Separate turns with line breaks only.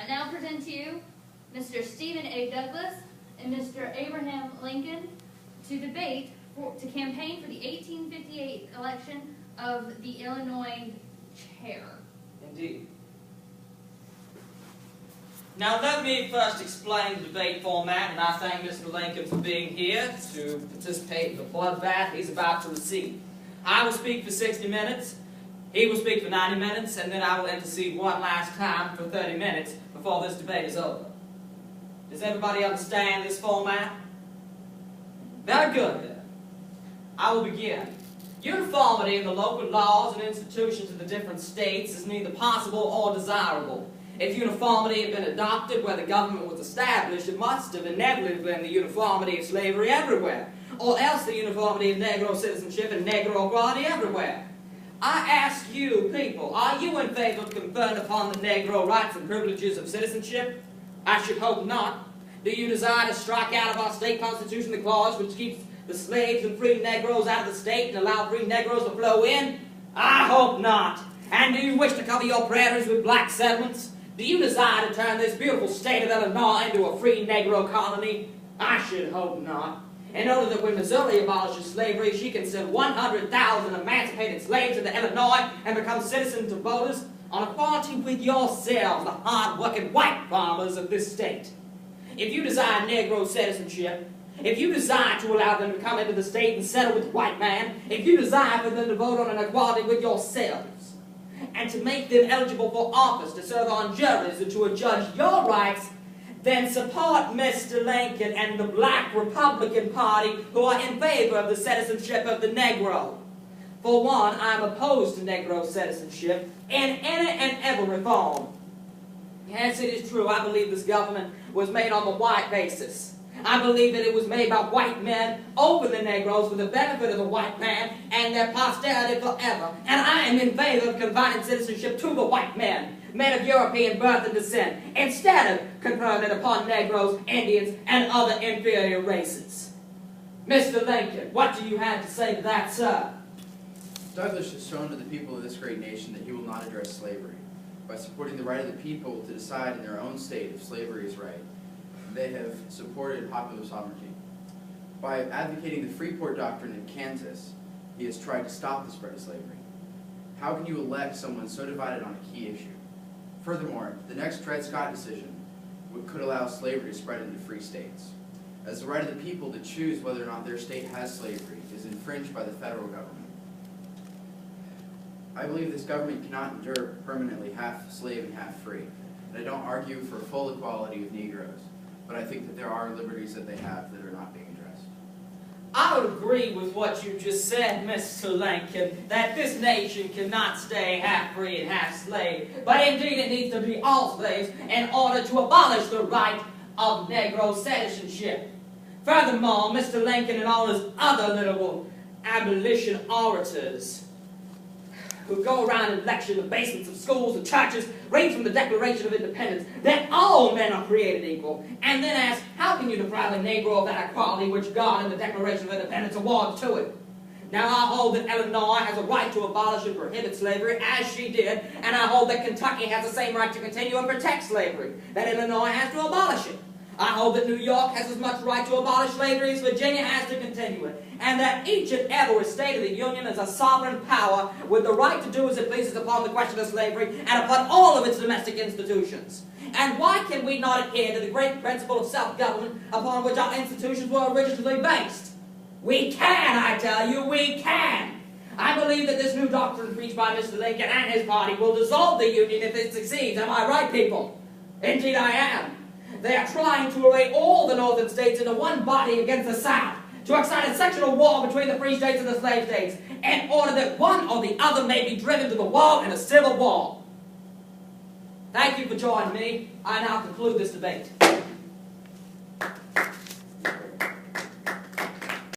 I now present to you Mr. Stephen A. Douglas and Mr. Abraham Lincoln to campaign for the 1858 election of the Illinois chair.
Indeed. Now let me first explain the debate format, and I thank Mr. Lincoln for being here to participate in the bloodbath he's about to receive. I will speak for 60 minutes, he will speak for 90 minutes, and then I will intercede one last time for 30 minutes before this debate is over. Does everybody understand this format? Very good then. I will begin. Uniformity in the local laws and institutions of the different states is neither possible or desirable. If uniformity had been adopted where the government was established, it must have inevitably been the uniformity of slavery everywhere, or else the uniformity of Negro citizenship and Negro equality everywhere. I ask you, people, are you in favor of conferring upon the Negro rights and privileges of citizenship? I should hope not. Do you desire to strike out of our state constitution the clause which keeps the slaves and free Negroes out of the state and allow free Negroes to flow in? I hope not. And do you wish to cover your prairies with black settlements? Do you desire to turn this beautiful state of Illinois into a free Negro colony? I should hope not. In order that when Missouri abolishes slavery, she can send 100,000 emancipated slaves into Illinois and become citizens and voters on equality with yourselves, the hard-working white farmers of this state. If you desire Negro citizenship, if you desire to allow them to come into the state and settle with the white man, if you desire for them to vote on an equality with yourselves, and to make them eligible for office, to serve on juries, and to adjudge your rights, then support Mr. Lincoln and the Black Republican Party who are in favor of the citizenship of the Negro. For one, I am opposed to Negro citizenship in any and every reform. Yes, it is true, I believe this government was made on the white basis. I believe that it was made by white men over the Negroes for the benefit of the white man and their posterity forever. And I am in favor of confining citizenship to the white men of European birth and descent, instead of conferring it upon Negroes, Indians, and other inferior races. Mr. Lincoln, what do you have to say to that, sir?
Douglas has shown to the people of this great nation that he will not address slavery. By supporting the right of the people to decide in their own state if slavery is right, they have supported popular sovereignty. By advocating the Freeport Doctrine in Kansas, he has tried to stop the spread of slavery. How can you elect someone so divided on a key issue? Furthermore, the next Dred Scott decision could allow slavery to spread into free states, as the right of the people to choose whether or not their state has slavery is infringed by the federal government. I believe this government cannot endure permanently half slave and half free, and I don't argue for full equality of Negroes, but I think that there are liberties that they have that are not being addressed.
I would agree with what you just said, Mr. Lincoln, that this nation cannot stay half free and half slave, but indeed it needs to be all slaves in order to abolish the right of Negro citizenship. Furthermore, Mr. Lincoln and all his other little abolition orators who go around and lecture in the basements of schools and churches, read from the Declaration of Independence that all men are created equal, and then ask, how can you deprive a Negro of that equality which God in the Declaration of Independence awards to it? Now I hold that Illinois has a right to abolish and prohibit slavery, as she did, and I hold that Kentucky has the same right to continue and protect slavery, that Illinois has to abolish it. I hold that New York has as much right to abolish slavery as Virginia has to continue it, and that each and every state of the Union is a sovereign power with the right to do as it pleases upon the question of slavery and upon all of its domestic institutions. And why can we not adhere to the great principle of self-government upon which our institutions were originally based? We can, I tell you, we can! I believe that this new doctrine preached by Mr. Lincoln and his party will dissolve the Union if it succeeds. Am I right, people? Indeed I am. They are trying to array all the northern states into one body against the South, to excite a sectional war between the free states and the slave states, in order that one or the other may be driven to the wall in a civil war. Thank you for joining me. I now conclude this debate.